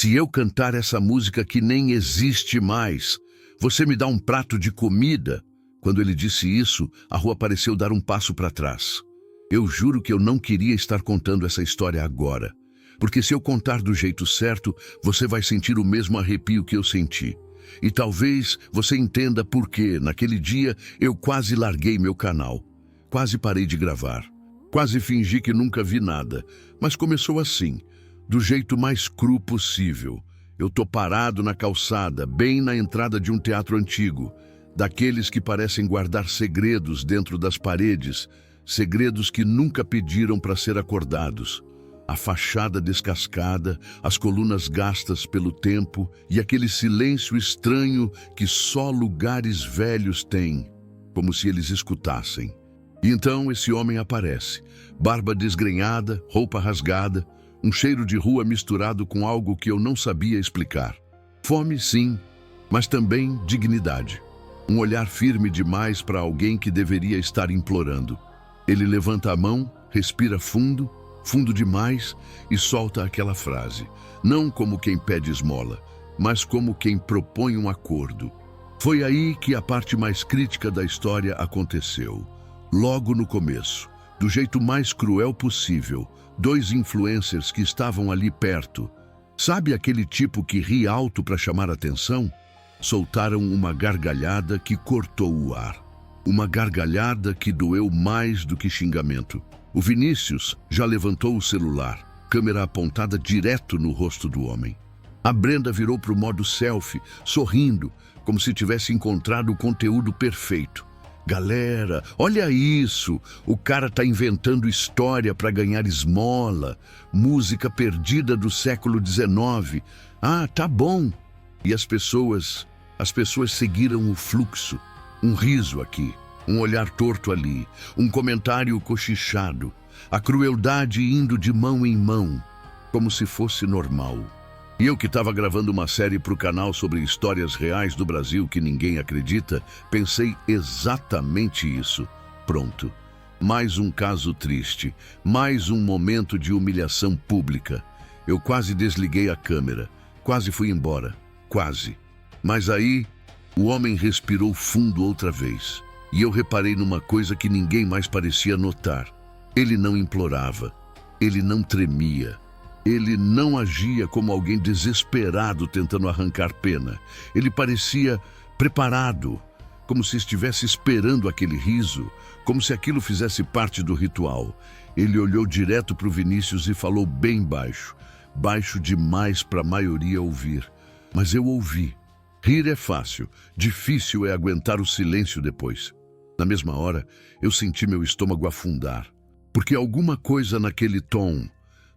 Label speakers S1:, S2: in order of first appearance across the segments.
S1: Se eu cantar essa música que nem existe mais, você me dá um prato de comida? Quando ele disse isso, a rua pareceu dar um passo para trás. Eu juro que eu não queria estar contando essa história agora, porque se eu contar do jeito certo, você vai sentir o mesmo arrepio que eu senti. E talvez você entenda por que, naquele dia, eu quase larguei meu canal. Quase parei de gravar. Quase fingi que nunca vi nada. Mas começou assim, do jeito mais cru possível. Eu tô parado na calçada, bem na entrada de um teatro antigo, daqueles que parecem guardar segredos dentro das paredes, segredos que nunca pediram para ser acordados. A fachada descascada, as colunas gastas pelo tempo e aquele silêncio estranho que só lugares velhos têm, como se eles escutassem. E então esse homem aparece, barba desgrenhada, roupa rasgada, um cheiro de rua misturado com algo que eu não sabia explicar. Fome, sim, mas também dignidade. Um olhar firme demais para alguém que deveria estar implorando. Ele levanta a mão, respira fundo, fundo demais e solta aquela frase. Não como quem pede esmola, mas como quem propõe um acordo. Foi aí que a parte mais crítica da história aconteceu. Logo no começo, do jeito mais cruel possível, dois influencers que estavam ali perto, sabe aquele tipo que ri alto para chamar atenção? Soltaram uma gargalhada que cortou o ar. Uma gargalhada que doeu mais do que xingamento. O Vinícius já levantou o celular, câmera apontada direto no rosto do homem. A Brenda virou para o modo selfie, sorrindo, como se tivesse encontrado o conteúdo perfeito. Galera, olha isso, o cara tá inventando história para ganhar esmola, música perdida do século XIX. Ah, tá bom. E as pessoas seguiram o fluxo. Um riso aqui, um olhar torto ali, um comentário cochichado, a crueldade indo de mão em mão, como se fosse normal. E eu que estava gravando uma série para o canal sobre histórias reais do Brasil que ninguém acredita, pensei exatamente isso. Pronto. Mais um caso triste, mais um momento de humilhação pública. Eu quase desliguei a câmera, quase fui embora, quase. Mas aí, o homem respirou fundo outra vez. E eu reparei numa coisa que ninguém mais parecia notar. Ele não implorava, ele não tremia. Ele não agia como alguém desesperado tentando arrancar pena. Ele parecia preparado, como se estivesse esperando aquele riso, como se aquilo fizesse parte do ritual. Ele olhou direto para o Vinícius e falou bem baixo, baixo demais para a maioria ouvir. Mas eu ouvi. Rir é fácil, difícil é aguentar o silêncio depois. Na mesma hora, eu senti meu estômago afundar, porque alguma coisa naquele tom,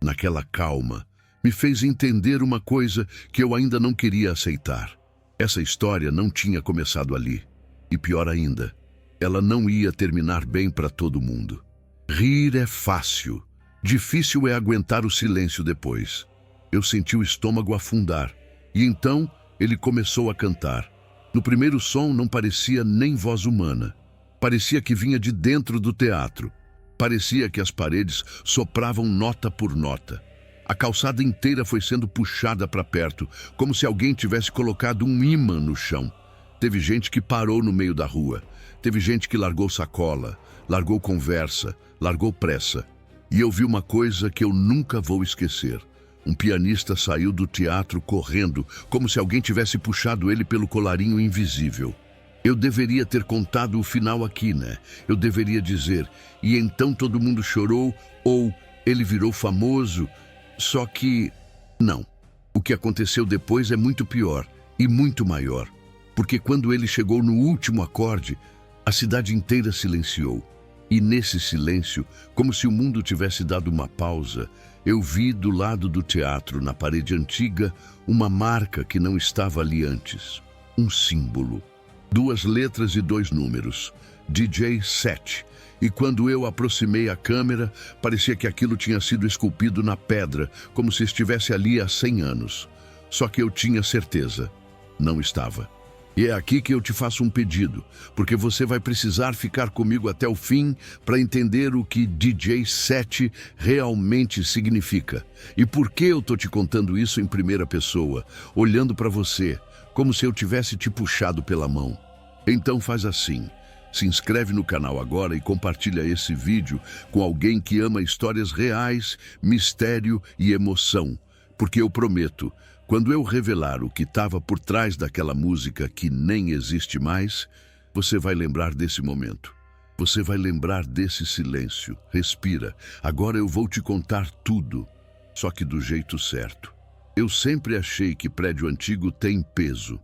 S1: naquela calma, me fez entender uma coisa que eu ainda não queria aceitar. Essa história não tinha começado ali. E pior ainda, ela não ia terminar bem para todo mundo. Rir é fácil. Difícil é aguentar o silêncio depois. Eu senti o estômago afundar. E então ele começou a cantar. No primeiro som não parecia nem voz humana. Parecia que vinha de dentro do teatro. Parecia que as paredes sopravam nota por nota. A calçada inteira foi sendo puxada para perto, como se alguém tivesse colocado um ímã no chão. Teve gente que parou no meio da rua. Teve gente que largou sacola, largou conversa, largou pressa. E eu vi uma coisa que eu nunca vou esquecer. Um pianista saiu do teatro correndo, como se alguém tivesse puxado ele pelo colarinho invisível. Eu deveria ter contado o final aqui, né? Eu deveria dizer, e então todo mundo chorou, ou ele virou famoso. Só que, não. O que aconteceu depois é muito pior e muito maior. Porque quando ele chegou no último acorde, a cidade inteira silenciou. E nesse silêncio, como se o mundo tivesse dado uma pausa, eu vi do lado do teatro, na parede antiga, uma marca que não estava ali antes. Um símbolo. 2 letras e 2 números. DJ 7. E quando eu aproximei a câmera, parecia que aquilo tinha sido esculpido na pedra, como se estivesse ali há 100 anos. Só que eu tinha certeza. Não estava. E é aqui que eu te faço um pedido, porque você vai precisar ficar comigo até o fim para entender o que DJ set realmente significa. E por que eu tô te contando isso em primeira pessoa, olhando para você, como se eu tivesse te puxado pela mão. Então faz assim, se inscreve no canal agora e compartilha esse vídeo com alguém que ama histórias reais, mistério e emoção, porque eu prometo, quando eu revelar o que estava por trás daquela música que nem existe mais, você vai lembrar desse momento. Você vai lembrar desse silêncio. Respira. Agora eu vou te contar tudo, só que do jeito certo. Eu sempre achei que prédio antigo tem peso.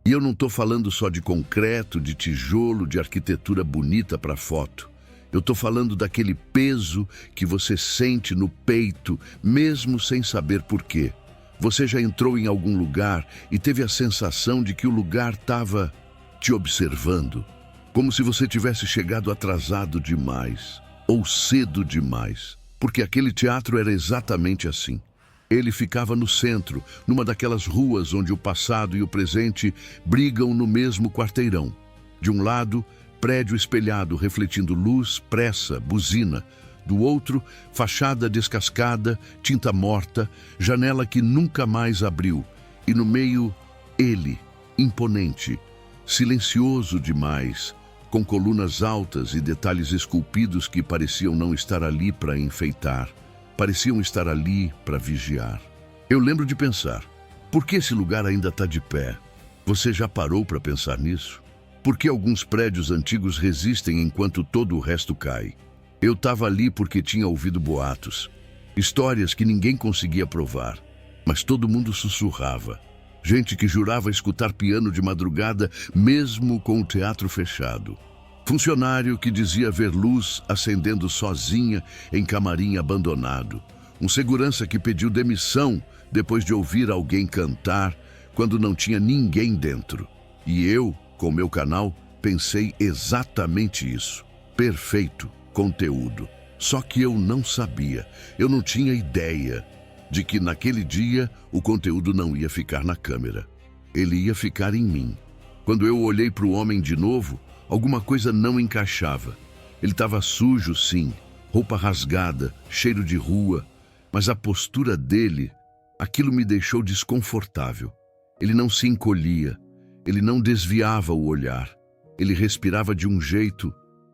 S1: E eu não estou falando só de concreto, de tijolo, de arquitetura bonita para foto. Eu estou falando daquele peso que você sente no peito, mesmo sem saber por quê. Você já entrou em algum lugar e teve a sensação de que o lugar estava te observando, como se você tivesse chegado atrasado demais ou cedo demais, porque aquele teatro era exatamente assim. Ele ficava no centro, numa daquelas ruas onde o passado e o presente brigam no mesmo quarteirão. De um lado, prédio espelhado refletindo luz, pressa, buzina. Do outro, fachada descascada, tinta morta, janela que nunca mais abriu. E no meio, ele, imponente, silencioso demais, com colunas altas e detalhes esculpidos que pareciam não estar ali para enfeitar, pareciam estar ali para vigiar. Eu lembro de pensar, por que esse lugar ainda está de pé? Você já parou para pensar nisso? Por que alguns prédios antigos resistem enquanto todo o resto cai? Eu estava ali porque tinha ouvido boatos, histórias que ninguém conseguia provar, mas todo mundo sussurrava. Gente que jurava escutar piano de madrugada, mesmo com o teatro fechado. Funcionário que dizia ver luz acendendo sozinha em camarim abandonado. Um segurança que pediu demissão depois de ouvir alguém cantar quando não tinha ninguém dentro. E eu, com meu canal, pensei exatamente isso. Perfeito. Conteúdo. Só que eu não sabia, eu não tinha ideia de que naquele dia o conteúdo não ia ficar na câmera. Ele ia ficar em mim. Quando eu olhei para o homem de novo, alguma coisa não encaixava. Ele estava sujo, sim, roupa rasgada, cheiro de rua, mas a postura dele, aquilo me deixou desconfortável. Ele não se encolhia, ele não desviava o olhar, ele respirava de um jeito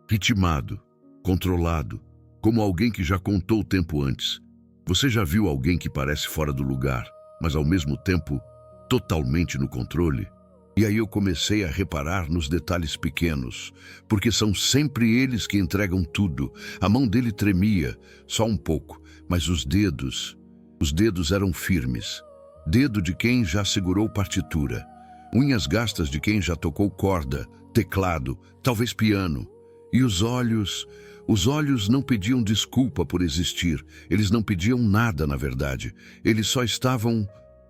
S1: ritmado, controlado, como alguém que já contou o tempo antes. Você já viu alguém que parece fora do lugar, mas ao mesmo tempo totalmente no controle? E aí eu comecei a reparar nos detalhes pequenos, porque são sempre eles que entregam tudo. A mão dele tremia, só um pouco, mas os dedos eram firmes. Dedo de quem já segurou partitura, unhas gastas de quem já tocou corda, teclado, talvez piano. E os olhos não pediam desculpa por existir, eles não pediam nada, na verdade. Eles só estavam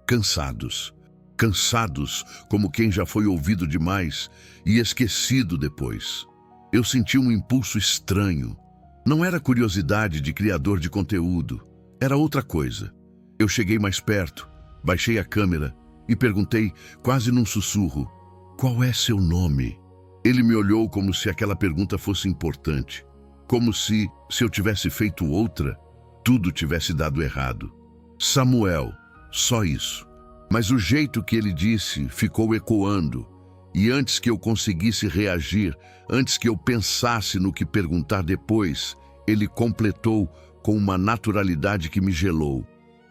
S1: cansados. Cansados como quem já foi ouvido demais e esquecido depois. Eu senti um impulso estranho. Não era curiosidade de criador de conteúdo, era outra coisa. Eu cheguei mais perto, baixei a câmera e perguntei, quase num sussurro, qual é seu nome? Ele me olhou como se aquela pergunta fosse importante. Como se eu tivesse feito outra, tudo tivesse dado errado. Samuel, só isso. Mas o jeito que ele disse ficou ecoando. E antes que eu conseguisse reagir, antes que eu pensasse no que perguntar depois, ele completou com uma naturalidade que me gelou.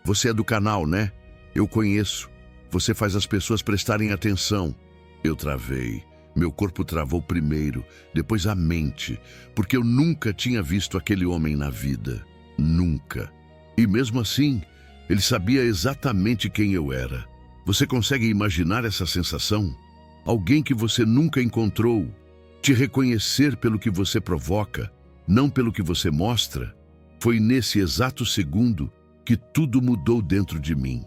S1: Você é do canal, né? Eu conheço. Você faz as pessoas prestarem atenção. Eu travei. Meu corpo travou primeiro, depois a mente, porque eu nunca tinha visto aquele homem na vida. Nunca. E mesmo assim, ele sabia exatamente quem eu era. Você consegue imaginar essa sensação? Alguém que você nunca encontrou, te reconhecer pelo que você provoca, não pelo que você mostra? Foi nesse exato segundo que tudo mudou dentro de mim.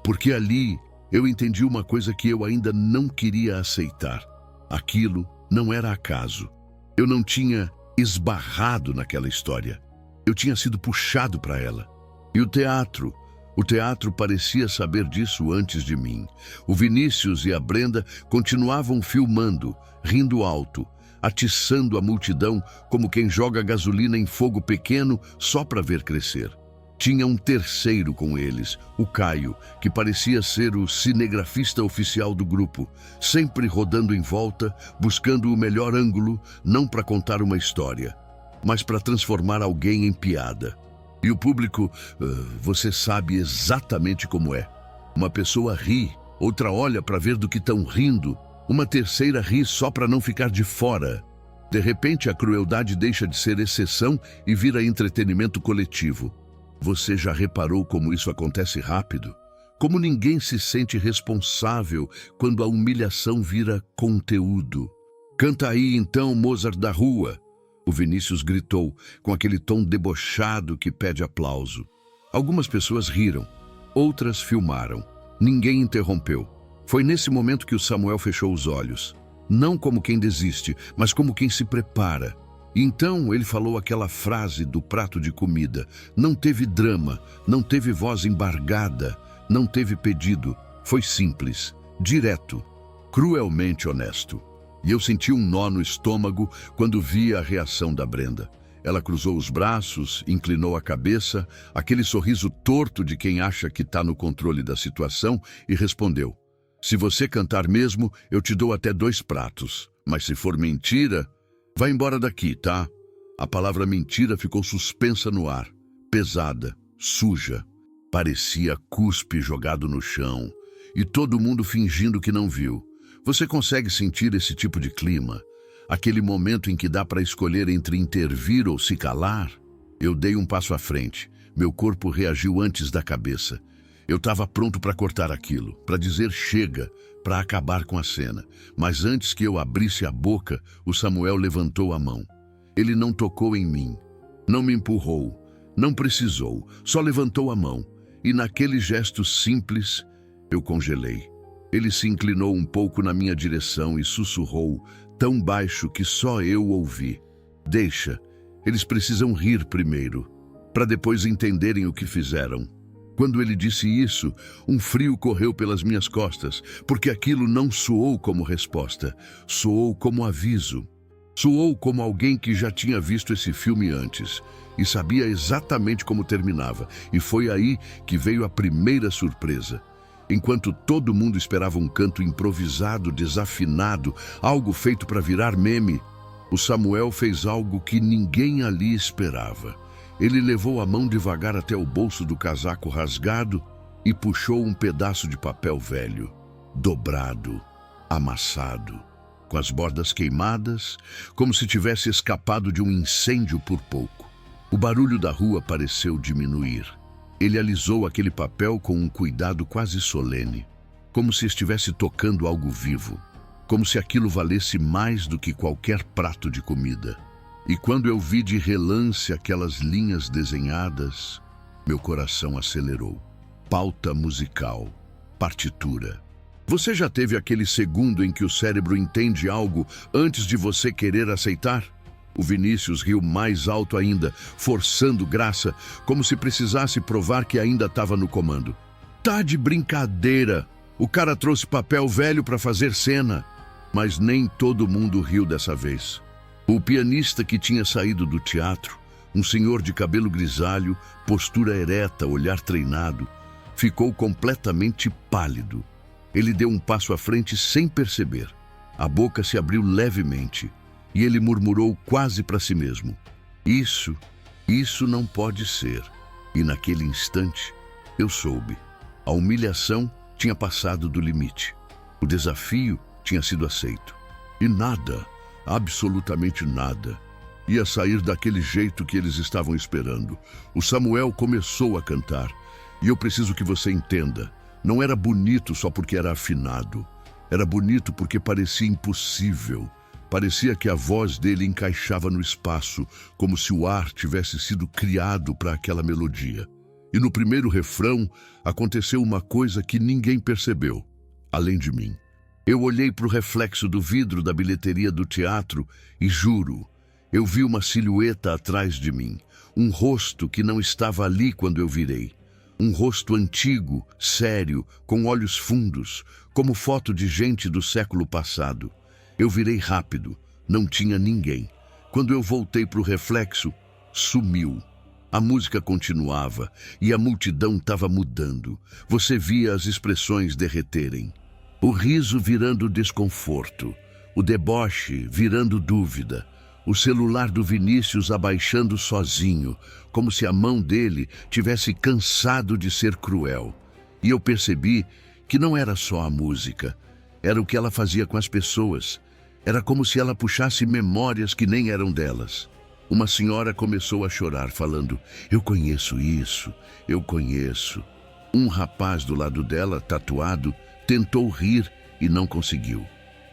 S1: Porque ali eu entendi uma coisa que eu ainda não queria aceitar. Aquilo não era acaso. Eu não tinha esbarrado naquela história. Eu tinha sido puxado para ela. E o teatro, O teatro parecia saber disso antes de mim. O Vinícius e a Brenda continuavam filmando, rindo alto, atiçando a multidão como quem joga gasolina em fogo pequeno só para ver crescer. Tinha um terceiro com eles, o Caio, que parecia ser o cinegrafista oficial do grupo, sempre rodando em volta, buscando o melhor ângulo, não para contar uma história, mas para transformar alguém em piada. E o público, você sabe exatamente como é. Uma pessoa ri, outra olha para ver do que estão rindo, uma terceira ri só para não ficar de fora. De repente, a crueldade deixa de ser exceção e vira entretenimento coletivo. Você já reparou como isso acontece rápido? Como ninguém se sente responsável quando a humilhação vira conteúdo. Canta aí então, Mozart da rua. O Vinícius gritou, com aquele tom debochado que pede aplauso. Algumas pessoas riram, outras filmaram. Ninguém interrompeu. Foi nesse momento que o Samuel fechou os olhos. Não como quem desiste, mas como quem se prepara. Então ele falou aquela frase do prato de comida. Não teve drama, não teve voz embargada, não teve pedido. Foi simples, direto, cruelmente honesto. E eu senti um nó no estômago quando vi a reação da Brenda. Ela cruzou os braços, inclinou a cabeça, aquele sorriso torto de quem acha que está no controle da situação, e respondeu: se você cantar mesmo, eu te dou até 2 pratos. Mas se for mentira, vai embora daqui, tá? A palavra mentira ficou suspensa no ar, pesada, suja. Parecia cuspe jogado no chão, e todo mundo fingindo que não viu. Você consegue sentir esse tipo de clima? Aquele momento em que dá para escolher entre intervir ou se calar? Eu dei um passo à frente. Meu corpo reagiu antes da cabeça. Eu estava pronto para cortar aquilo, para dizer chega, para acabar com a cena. Mas antes que eu abrisse a boca, o Samuel levantou a mão. Ele não tocou em mim, não me empurrou, não precisou, só levantou a mão. E naquele gesto simples, eu congelei. Ele se inclinou um pouco na minha direção e sussurrou, tão baixo que só eu ouvi. Deixa, eles precisam rir primeiro, para depois entenderem o que fizeram. Quando ele disse isso, um frio correu pelas minhas costas, porque aquilo não soou como resposta, soou como aviso. Soou como alguém que já tinha visto esse filme antes e sabia exatamente como terminava, e foi aí que veio a primeira surpresa. Enquanto todo mundo esperava um canto improvisado, desafinado, algo feito para virar meme, o Samuel fez algo que ninguém ali esperava. Ele levou a mão devagar até o bolso do casaco rasgado e puxou um pedaço de papel velho, dobrado, amassado, com as bordas queimadas, como se tivesse escapado de um incêndio por pouco. O barulho da rua pareceu diminuir. Ele alisou aquele papel com um cuidado quase solene, como se estivesse tocando algo vivo, como se aquilo valesse mais do que qualquer prato de comida. E quando eu vi de relance aquelas linhas desenhadas, meu coração acelerou. Pauta musical, partitura. Você já teve aquele segundo em que o cérebro entende algo antes de você querer aceitar? O Vinícius riu mais alto ainda, forçando graça, como se precisasse provar que ainda estava no comando. Tá de brincadeira! O cara trouxe papel velho para fazer cena. Mas nem todo mundo riu dessa vez. O pianista que tinha saído do teatro, um senhor de cabelo grisalho, postura ereta, olhar treinado, ficou completamente pálido. Ele deu um passo à frente sem perceber. A boca se abriu levemente. E ele murmurou quase para si mesmo: Isso não pode ser. E naquele instante, eu soube. A humilhação tinha passado do limite. O desafio tinha sido aceito. E nada, absolutamente nada, ia sair daquele jeito que eles estavam esperando. O Samuel começou a cantar. E eu preciso que você entenda, não era bonito só porque era afinado. Era bonito porque parecia impossível. Parecia que a voz dele encaixava no espaço, como se o ar tivesse sido criado para aquela melodia. E no primeiro refrão, aconteceu uma coisa que ninguém percebeu, além de mim. Eu olhei para o reflexo do vidro da bilheteria do teatro e juro, eu vi uma silhueta atrás de mim, um rosto que não estava ali quando eu virei. Um rosto antigo, sério, com olhos fundos, como foto de gente do século passado. Eu virei rápido, não tinha ninguém. Quando eu voltei para o reflexo, sumiu. A música continuava e a multidão estava mudando. Você via as expressões derreterem. O riso virando desconforto, o deboche virando dúvida, o celular do Vinícius abaixando sozinho, como se a mão dele tivesse cansado de ser cruel. E eu percebi que não era só a música, era o que ela fazia com as pessoas. Era como se ela puxasse memórias que nem eram delas. Uma senhora começou a chorar, falando: "Eu conheço isso, eu conheço." Um rapaz do lado dela, tatuado, tentou rir e não conseguiu.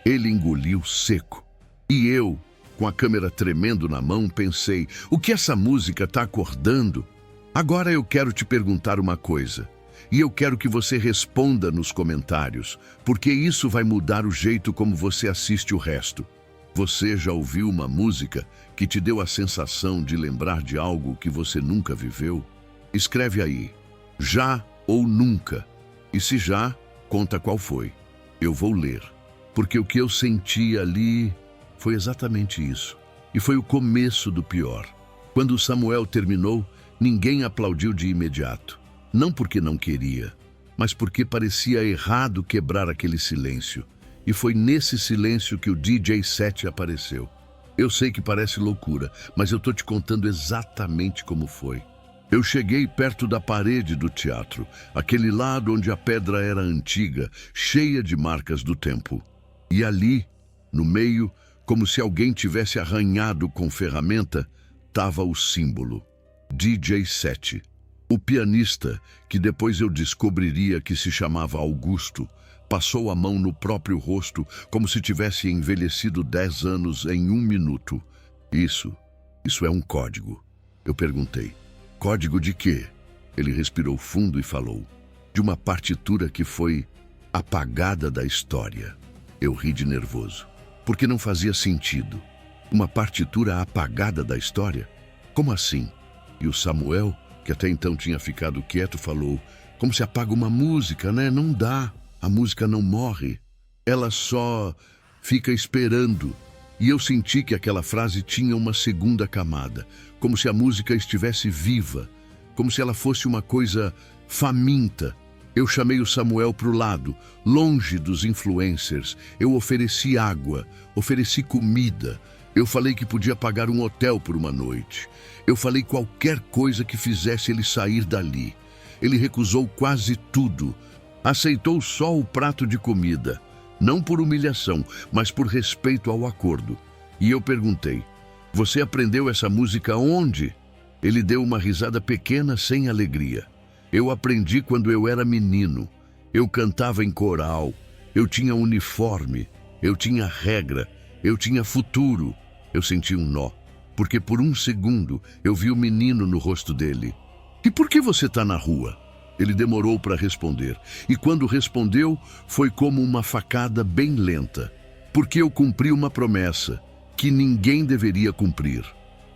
S1: Ele engoliu seco. E eu, com a câmera tremendo na mão, pensei: o que essa música está acordando? Agora eu quero te perguntar uma coisa. E eu quero que você responda nos comentários, porque isso vai mudar o jeito como você assiste o resto. Você já ouviu uma música que te deu a sensação de lembrar de algo que você nunca viveu? Escreve aí, já ou nunca. E se já, conta qual foi. Eu vou ler, porque o que eu senti ali foi exatamente isso. E foi o começo do pior. Quando Samuel terminou, ninguém aplaudiu de imediato. Não porque não queria, mas porque parecia errado quebrar aquele silêncio. E foi nesse silêncio que o DJ Set apareceu. Eu sei que parece loucura, mas eu tô te contando exatamente como foi. Eu cheguei perto da parede do teatro, aquele lado onde a pedra era antiga, cheia de marcas do tempo. E ali, no meio, como se alguém tivesse arranhado com ferramenta, estava o símbolo: DJ Set. O pianista, que depois eu descobriria que se chamava Augusto, passou a mão no próprio rosto como se tivesse envelhecido 10 anos em 1 minuto. Isso é um código. Eu perguntei: código de quê? Ele respirou fundo e falou: de uma partitura que foi apagada da história. Eu ri de nervoso, porque não fazia sentido. Uma partitura apagada da história? Como assim? E o Samuel, que até então tinha ficado quieto, falou: como se apaga uma música, né? Não dá. A música não morre. Ela só fica esperando. E eu senti que aquela frase tinha uma segunda camada, como se a música estivesse viva, como se ela fosse uma coisa faminta. Eu chamei o Samuel para o lado, longe dos influencers. Eu ofereci água, ofereci comida. Eu falei que podia pagar um hotel por uma noite. Eu falei qualquer coisa que fizesse ele sair dali. Ele recusou quase tudo. Aceitou só o prato de comida, não por humilhação, mas por respeito ao acordo. E eu perguntei: você aprendeu essa música onde? Ele deu uma risada pequena, sem alegria. Eu aprendi quando eu era menino. Eu cantava em coral, eu tinha uniforme, eu tinha regra, eu tinha futuro. Eu senti um nó, porque por um segundo eu vi o menino no rosto dele. E por que você está na rua? Ele demorou para responder, e quando respondeu, foi como uma facada bem lenta. Porque eu cumpri uma promessa que ninguém deveria cumprir.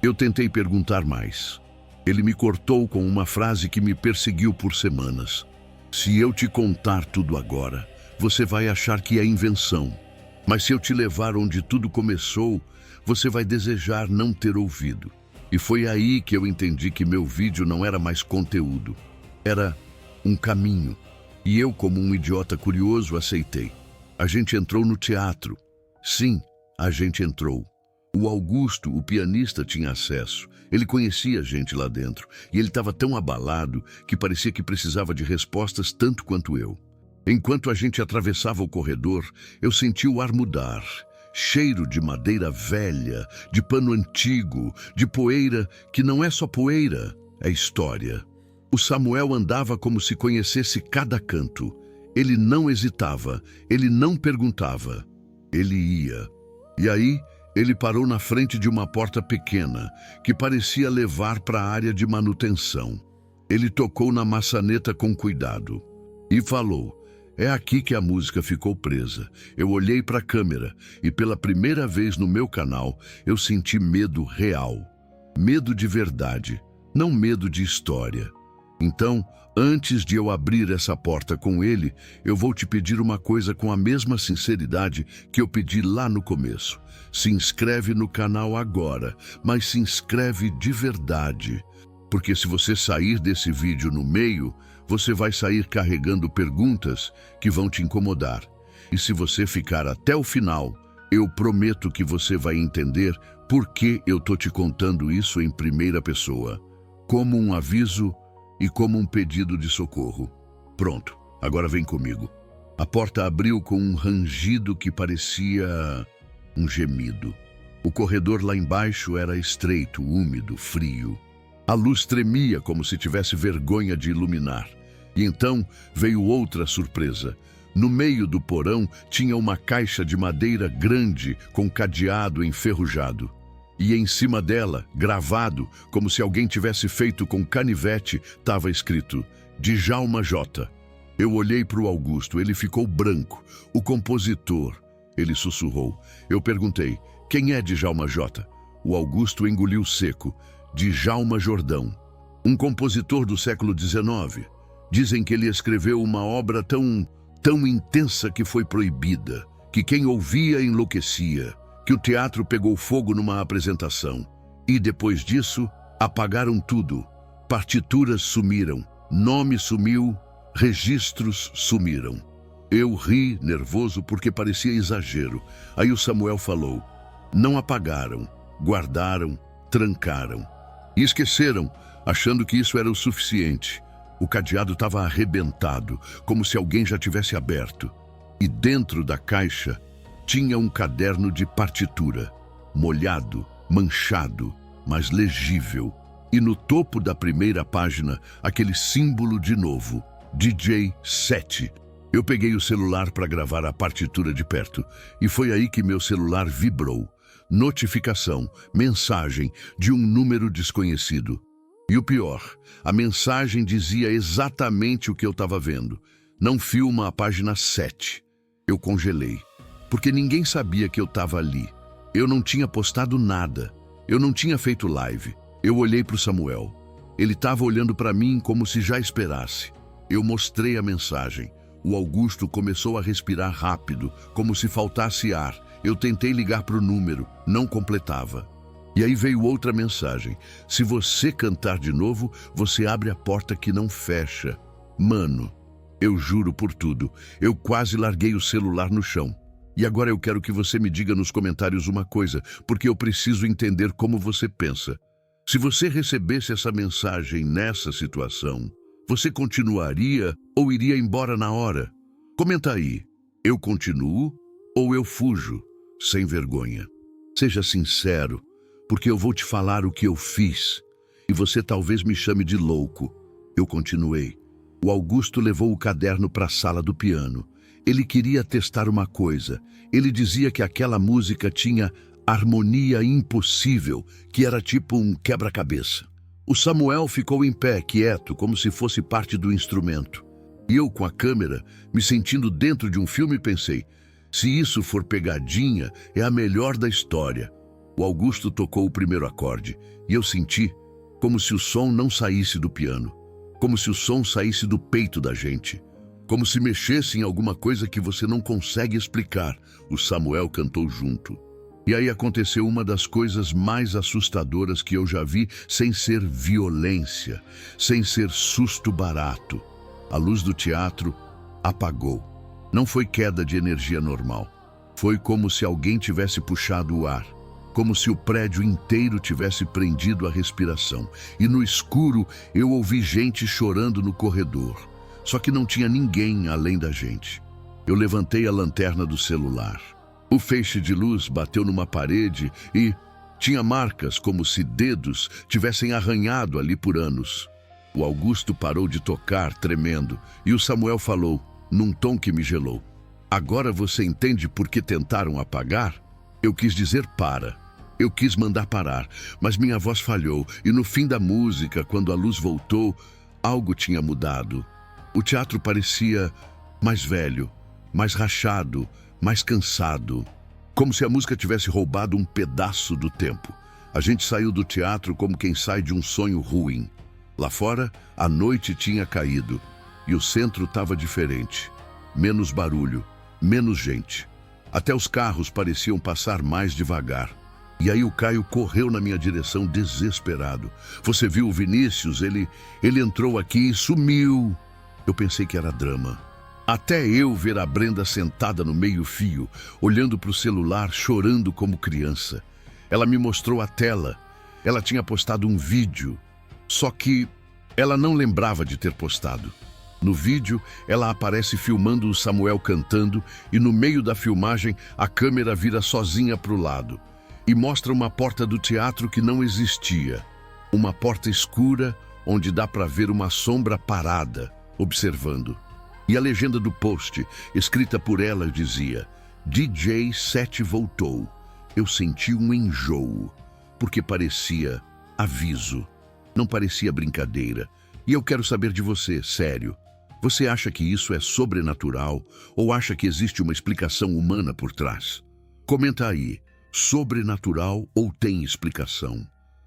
S1: Eu tentei perguntar mais. Ele me cortou com uma frase que me perseguiu por semanas. Se eu te contar tudo agora, você vai achar que é invenção. Mas se eu te levar onde tudo começou, você vai desejar não ter ouvido. E foi aí que eu entendi que meu vídeo não era mais conteúdo. Era um caminho. E eu, como um idiota curioso, aceitei. A gente entrou no teatro. Sim, a gente entrou. O Augusto, o pianista, tinha acesso. Ele conhecia a gente lá dentro. E ele estava tão abalado que parecia que precisava de respostas tanto quanto eu. Enquanto a gente atravessava o corredor, eu senti o ar mudar. Cheiro de madeira velha, de pano antigo, de poeira que não é só poeira, é história. O Samuel andava como se conhecesse cada canto. Ele não hesitava, ele não perguntava. Ele ia. E aí, ele parou na frente de uma porta pequena, que parecia levar para a área de manutenção. Ele tocou na maçaneta com cuidado e falou: é aqui que a música ficou presa. Eu olhei para a câmera e pela primeira vez no meu canal, eu senti medo real. Medo de verdade, não medo de história. Então, antes de eu abrir essa porta com ele, eu vou te pedir uma coisa com a mesma sinceridade que eu pedi lá no começo. Se inscreve no canal agora, mas se inscreve de verdade. Porque se você sair desse vídeo no meio, você vai sair carregando perguntas que vão te incomodar. E se você ficar até o final, eu prometo que você vai entender por que eu tô te contando isso em primeira pessoa, como um aviso e como um pedido de socorro. Pronto, agora vem comigo. A porta abriu com um rangido que parecia um gemido. O corredor lá embaixo era estreito, úmido, frio. A luz tremia como se tivesse vergonha de iluminar. E então veio outra surpresa. No meio do porão tinha uma caixa de madeira grande com cadeado enferrujado. E em cima dela, gravado, como se alguém tivesse feito com canivete, estava escrito Djalma J. Eu olhei para o Augusto, ele ficou branco. O compositor, ele sussurrou. Eu perguntei, quem é Djalma J? O Augusto engoliu seco. Djalma Jordão, um compositor do século XIX. Dizem que ele escreveu uma obra tão intensa que foi proibida, que quem ouvia enlouquecia, que o teatro pegou fogo numa apresentação. E depois disso, apagaram tudo. Partituras sumiram, nome sumiu, registros sumiram. Eu ri, nervoso, porque parecia exagero. Aí o Samuel falou, não apagaram, guardaram, trancaram. E esqueceram, achando que isso era o suficiente. O cadeado estava arrebentado, como se alguém já tivesse aberto. E dentro da caixa tinha um caderno de partitura, molhado, manchado, mas legível. E no topo da primeira página, aquele símbolo de novo, DJ 7. Eu peguei o celular para gravar a partitura de perto, e foi aí que meu celular vibrou. Notificação, mensagem de um número desconhecido. E o pior, a mensagem dizia exatamente o que eu estava vendo. Não filma a página 7. Eu congelei, porque ninguém sabia que eu estava ali. Eu não tinha postado nada. Eu não tinha feito live. Eu olhei para o Samuel. Ele estava olhando para mim como se já esperasse. Eu mostrei a mensagem. O Augusto começou a respirar rápido, como se faltasse ar. Eu tentei ligar para o número, não completava. E aí veio outra mensagem. Se você cantar de novo, você abre a porta que não fecha. Mano, eu juro por tudo, eu quase larguei o celular no chão. E agora eu quero que você me diga nos comentários uma coisa, porque eu preciso entender como você pensa. Se você recebesse essa mensagem nessa situação, você continuaria ou iria embora na hora? Comenta aí. Eu continuo ou eu fujo, sem vergonha? Seja sincero, porque eu vou te falar o que eu fiz. E você talvez me chame de louco. Eu continuei. O Augusto levou o caderno para a sala do piano. Ele queria testar uma coisa. Ele dizia que aquela música tinha harmonia impossível, que era tipo um quebra-cabeça. O Samuel ficou em pé, quieto, como se fosse parte do instrumento. E eu, com a câmera, me sentindo dentro de um filme, pensei, se isso for pegadinha, é a melhor da história. O Augusto tocou o primeiro acorde, e eu senti como se o som não saísse do piano, como se o som saísse do peito da gente, como se mexesse em alguma coisa que você não consegue explicar. O Samuel cantou junto. E aí aconteceu uma das coisas mais assustadoras que eu já vi, sem ser violência, sem ser susto barato. A luz do teatro apagou. Não foi queda de energia normal. Foi como se alguém tivesse puxado o ar, como se o prédio inteiro tivesse prendido a respiração. E no escuro eu ouvi gente chorando no corredor. Só que não tinha ninguém além da gente. Eu levantei a lanterna do celular. O feixe de luz bateu numa parede e tinha marcas como se dedos tivessem arranhado ali por anos. O Augusto parou de tocar, tremendo, e o Samuel falou, num tom que me gelou. Agora você entende por que tentaram apagar? Eu quis dizer para. Eu quis mandar parar, mas minha voz falhou, e no fim da música, quando a luz voltou, algo tinha mudado. O teatro parecia mais velho, mais rachado, mais cansado, como se a música tivesse roubado um pedaço do tempo. A gente saiu do teatro como quem sai de um sonho ruim. Lá fora, a noite tinha caído e o centro estava diferente. Menos barulho, menos gente. Até os carros pareciam passar mais devagar. E aí o Caio correu na minha direção desesperado. Você viu o Vinícius? Ele entrou aqui e sumiu. Eu pensei que era drama. Até eu ver a Brenda sentada no meio-fio, olhando para o celular, chorando como criança. Ela me mostrou a tela. Ela tinha postado um vídeo. Só que ela não lembrava de ter postado. No vídeo, ela aparece filmando o Samuel cantando e no meio da filmagem a câmera vira sozinha para o lado e mostra uma porta do teatro que não existia. Uma porta escura onde dá para ver uma sombra parada, observando. E a legenda do post, escrita por ela, dizia: DJ 7 voltou. Eu senti um enjoo, porque parecia aviso. Não parecia brincadeira. E eu quero saber de você, sério. Você acha que isso é sobrenatural ou acha que existe uma explicação humana por trás? Comenta aí, sobrenatural ou tem explicação?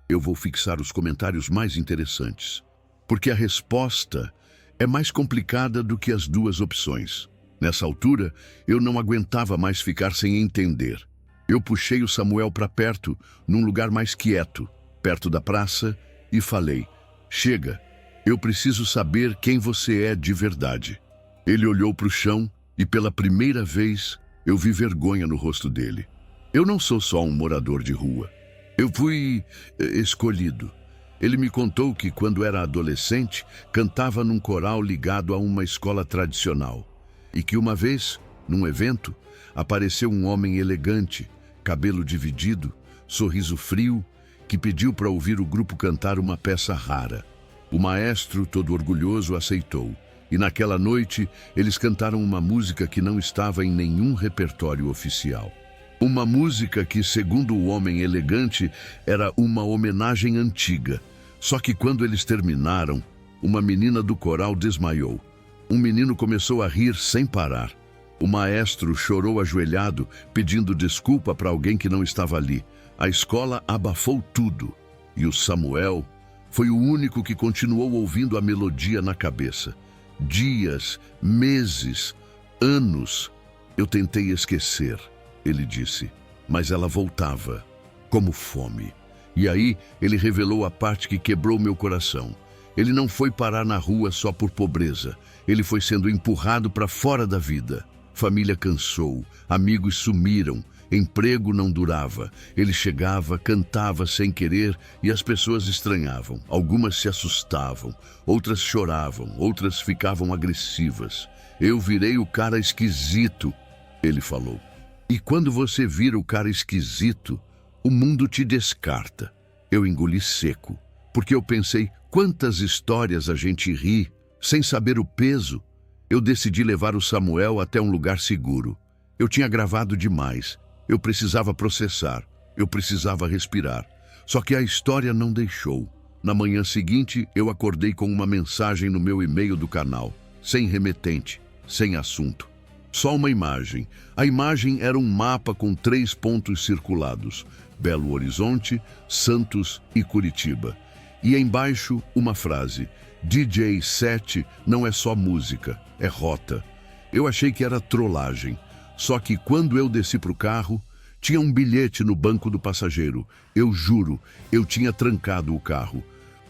S1: Eu vou fixar os comentários mais interessantes, porque a resposta é mais complicada do que as duas opções. Nessa altura, eu não aguentava mais ficar sem entender. Eu puxei o Samuel para perto, num lugar mais quieto, perto da praça, e falei: chega, eu preciso saber quem você é de verdade. Ele olhou para o chão e pela primeira vez eu vi vergonha no rosto dele. Eu não sou só um morador de rua. Eu fui escolhido. Ele me contou que quando era adolescente cantava num coral ligado a uma escola tradicional e que uma vez, num evento, apareceu um homem elegante, cabelo dividido, sorriso frio, que pediu para ouvir o grupo cantar uma peça rara. O maestro, todo orgulhoso, aceitou. E naquela noite, eles cantaram uma música que não estava em nenhum repertório oficial. Uma música que, segundo o homem elegante, era uma homenagem antiga. Só que quando eles terminaram, uma menina do coral desmaiou. Um menino começou a rir sem parar. O maestro chorou ajoelhado, pedindo desculpa para alguém que não estava ali. A escola abafou tudo. E o Samuel foi o único que continuou ouvindo a melodia na cabeça. Dias, meses, anos. Eu tentei esquecer, ele disse, mas ela voltava, como fome. E aí ele revelou a parte que quebrou meu coração. Ele não foi parar na rua só por pobreza. Ele foi sendo empurrado para fora da vida. Família cansou, amigos sumiram, emprego não durava. Ele chegava, cantava sem querer e as pessoas estranhavam. Algumas se assustavam, outras choravam, outras ficavam agressivas. Eu virei o cara esquisito, ele falou. E quando você vira o cara esquisito, o mundo te descarta. Eu engoli seco, porque eu pensei quantas histórias a gente ri sem saber o peso. Eu decidi levar o Samuel até um lugar seguro. Eu tinha gravado demais. Eu precisava processar. Eu precisava respirar. Só que a história não deixou. Na manhã seguinte, eu acordei com uma mensagem no meu e-mail do canal. Sem remetente, sem assunto. Só uma imagem. A imagem era um mapa com 3 pontos circulados. Belo Horizonte, Santos e Curitiba. E embaixo, uma frase. DJ 7 não é só música, é rota. Eu achei que era trollagem. Só que quando eu desci para o carro, tinha um bilhete no banco do passageiro. Eu juro, eu tinha trancado o carro.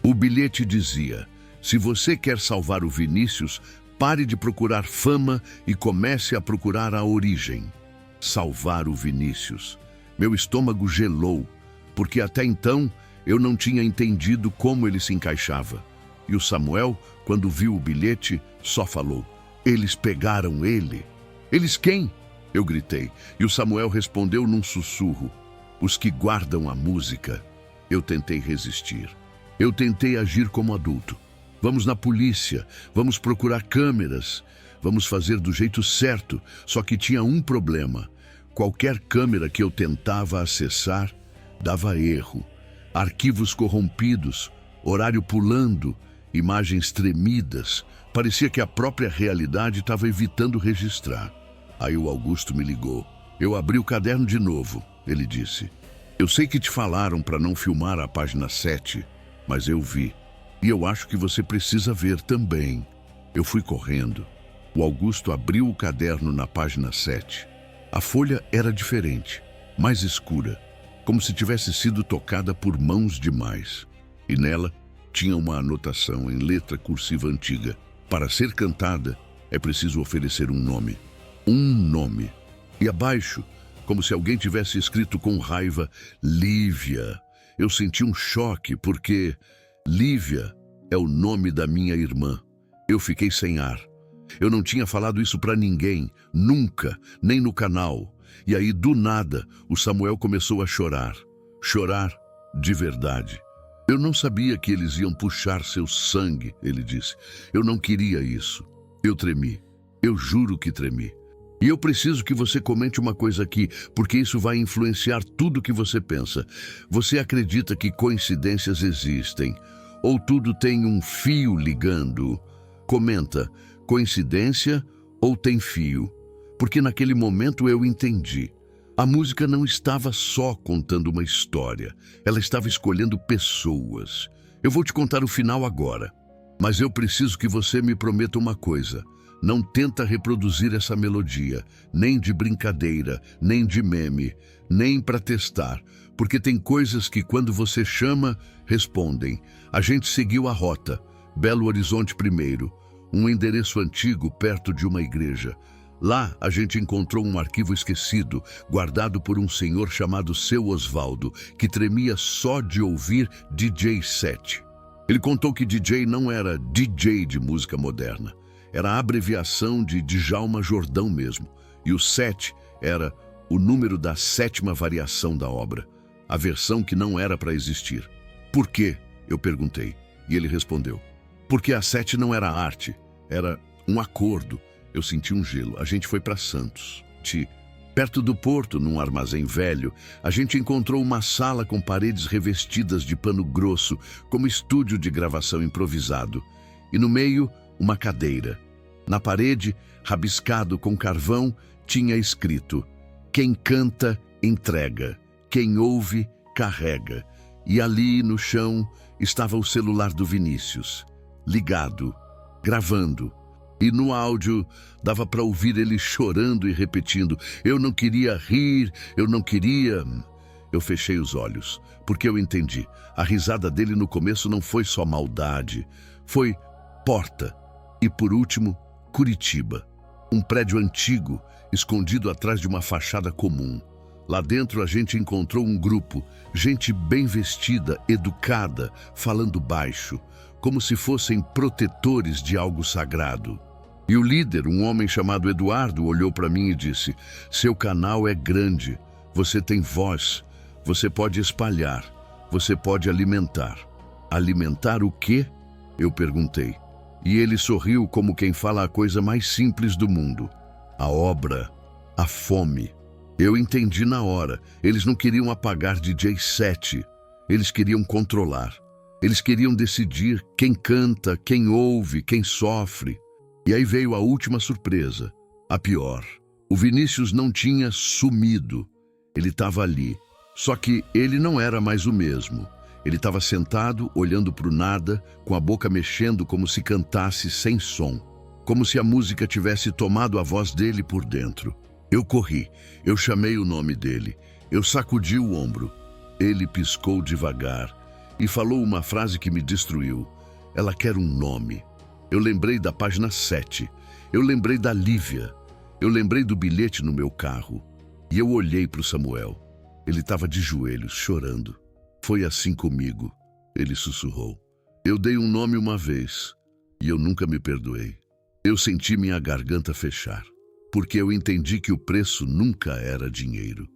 S1: O bilhete dizia: se você quer salvar o Vinícius, pare de procurar fama e comece a procurar a origem. Salvar o Vinícius. Meu estômago gelou, porque até então eu não tinha entendido como ele se encaixava. E o Samuel, quando viu o bilhete, só falou: eles pegaram ele. Eles quem? Eu gritei, e o Samuel respondeu num sussurro: os que guardam a música. Eu tentei resistir. Eu tentei agir como adulto. Vamos na polícia, vamos procurar câmeras, vamos fazer do jeito certo. Só que tinha um problema. Qualquer câmera que eu tentava acessar, dava erro. Arquivos corrompidos, horário pulando, imagens tremidas. Parecia que a própria realidade estava evitando registrar. Aí o Augusto me ligou. Eu abri o caderno de novo, ele disse. Eu sei que te falaram para não filmar a página 7, mas eu vi. E eu acho que você precisa ver também. Eu fui correndo. O Augusto abriu o caderno na página 7. A folha era diferente, mais escura, como se tivesse sido tocada por mãos demais. E nela tinha uma anotação em letra cursiva antiga. Para ser cantada, é preciso oferecer um nome. Um nome. E abaixo, como se alguém tivesse escrito com raiva, Lívia. Eu senti um choque porque Lívia é o nome da minha irmã. Eu fiquei sem ar. Eu não tinha falado isso para ninguém, nunca, nem no canal. E aí, do nada, o Samuel começou a chorar. Chorar de verdade. Eu não sabia que eles iam puxar seu sangue, ele disse. Eu não queria isso. Eu tremi. Eu juro que tremi. E eu preciso que você comente uma coisa aqui, porque isso vai influenciar tudo que você pensa. Você acredita que coincidências existem? Ou tudo tem um fio ligando? Comenta, coincidência ou tem fio? Porque naquele momento eu entendi. A música não estava só contando uma história, ela estava escolhendo pessoas. Eu vou te contar o final agora, mas eu preciso que você me prometa uma coisa. Não tenta reproduzir essa melodia, nem de brincadeira, nem de meme, nem para testar, porque tem coisas que quando você chama, respondem. A gente seguiu a rota, Belo Horizonte primeiro, um endereço antigo perto de uma igreja. Lá, a gente encontrou um arquivo esquecido, guardado por um senhor chamado Seu Osvaldo, que tremia só de ouvir DJ 7. Ele contou que DJ não era DJ de música moderna. Era a abreviação de Djalma Jordão mesmo. E o 7 era o número da 7ª variação da obra, a versão que não era para existir. Por quê? Eu perguntei. E ele respondeu. Porque a 7 não era arte, era um acordo. Eu senti um gelo. A gente foi para Santos. Perto do porto, num armazém velho, a gente encontrou uma sala com paredes revestidas de pano grosso, como estúdio de gravação improvisado. E no meio, uma cadeira. Na parede, rabiscado com carvão, tinha escrito: quem canta, entrega. Quem ouve, carrega. E ali, no chão, estava o celular do Vinícius, ligado, gravando. E no áudio dava para ouvir ele chorando e repetindo: eu não queria rir, eu não queria... Eu fechei os olhos, porque eu entendi. A risada dele no começo não foi só maldade, foi porta. E por último, Curitiba. Um prédio antigo, escondido atrás de uma fachada comum. Lá dentro a gente encontrou um grupo, gente bem vestida, educada, falando baixo, como se fossem protetores de algo sagrado. E o líder, um homem chamado Eduardo, olhou para mim e disse: seu canal é grande, você tem voz, você pode espalhar, você pode alimentar. Alimentar o quê? Eu perguntei. E ele sorriu como quem fala a coisa mais simples do mundo. A obra, a fome. Eu entendi na hora. Eles não queriam apagar DJ 7. Eles queriam controlar. Eles queriam decidir quem canta, quem ouve, quem sofre. E aí veio a última surpresa, a pior. O Vinícius não tinha sumido. Ele estava ali. Só que ele não era mais o mesmo. Ele estava sentado, olhando para o nada, com a boca mexendo como se cantasse sem som. Como se a música tivesse tomado a voz dele por dentro. Eu corri, eu chamei o nome dele, eu sacudi o ombro. Ele piscou devagar e falou uma frase que me destruiu. Ela quer um nome. Eu lembrei da página 7, eu lembrei da Lívia, eu lembrei do bilhete no meu carro. E eu olhei para o Samuel. Ele estava de joelhos, chorando. Foi assim comigo, ele sussurrou. Eu dei um nome uma vez e eu nunca me perdoei. Eu senti minha garganta fechar, porque eu entendi que o preço nunca era dinheiro.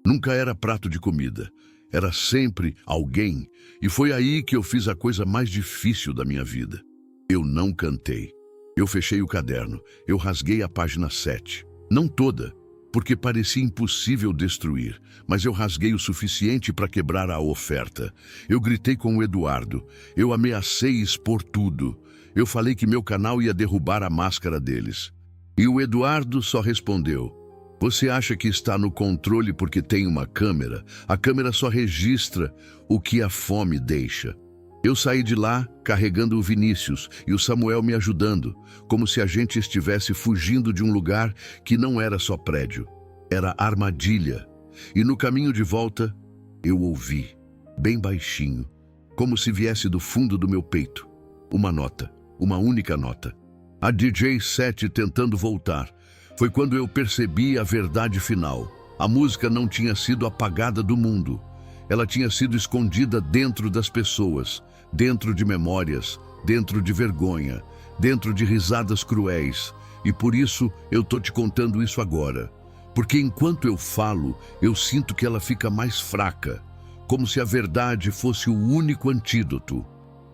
S1: Nunca era prato de comida. Era sempre alguém. E foi aí que eu fiz a coisa mais difícil da minha vida. Eu não cantei. Eu fechei o caderno. Eu rasguei a página 7. Não toda, porque parecia impossível destruir, mas eu rasguei o suficiente para quebrar a oferta. Eu gritei com o Eduardo. Eu ameacei expor tudo. Eu falei que meu canal ia derrubar a máscara deles. E o Eduardo só respondeu: você acha que está no controle porque tem uma câmera? A câmera só registra o que a fome deixa. Eu saí de lá carregando o Vinícius e o Samuel me ajudando, como se a gente estivesse fugindo de um lugar que não era só prédio, era armadilha. E no caminho de volta, eu ouvi, bem baixinho, como se viesse do fundo do meu peito, uma nota, uma única nota. A DJ 7 tentando voltar. Foi quando eu percebi a verdade final. A música não tinha sido apagada do mundo. Ela tinha sido escondida dentro das pessoas, dentro de memórias, dentro de vergonha, dentro de risadas cruéis. E por isso eu tô te contando isso agora. Porque enquanto eu falo, eu sinto que ela fica mais fraca, como se a verdade fosse o único antídoto.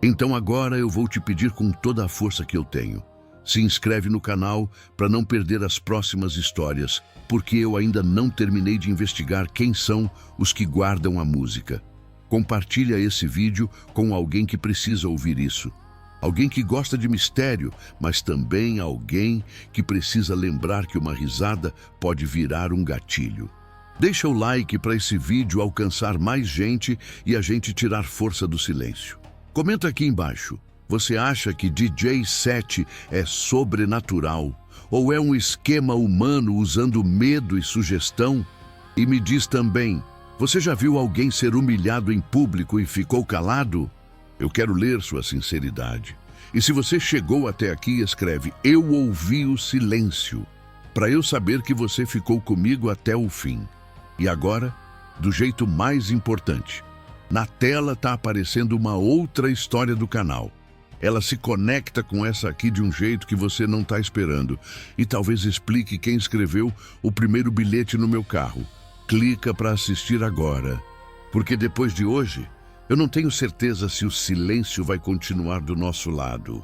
S1: Então agora eu vou te pedir com toda a força que eu tenho. Se inscreve no canal para não perder as próximas histórias, porque eu ainda não terminei de investigar quem são os que guardam a música. Compartilha esse vídeo com alguém que precisa ouvir isso. Alguém que gosta de mistério, mas também alguém que precisa lembrar que uma risada pode virar um gatilho. Deixa o like para esse vídeo alcançar mais gente e a gente tirar força do silêncio. Comenta aqui embaixo. Você acha que DJ 7 é sobrenatural? Ou é um esquema humano usando medo e sugestão? E me diz também, você já viu alguém ser humilhado em público e ficou calado? Eu quero ler sua sinceridade. E se você chegou até aqui, escreve, eu ouvi o silêncio, para eu saber que você ficou comigo até o fim. E agora, do jeito mais importante, na tela está aparecendo uma outra história do canal. Ela se conecta com essa aqui de um jeito que você não está esperando. E talvez explique quem escreveu o primeiro bilhete no meu carro. Clica para assistir agora. Porque depois de hoje, eu não tenho certeza se o silêncio vai continuar do nosso lado.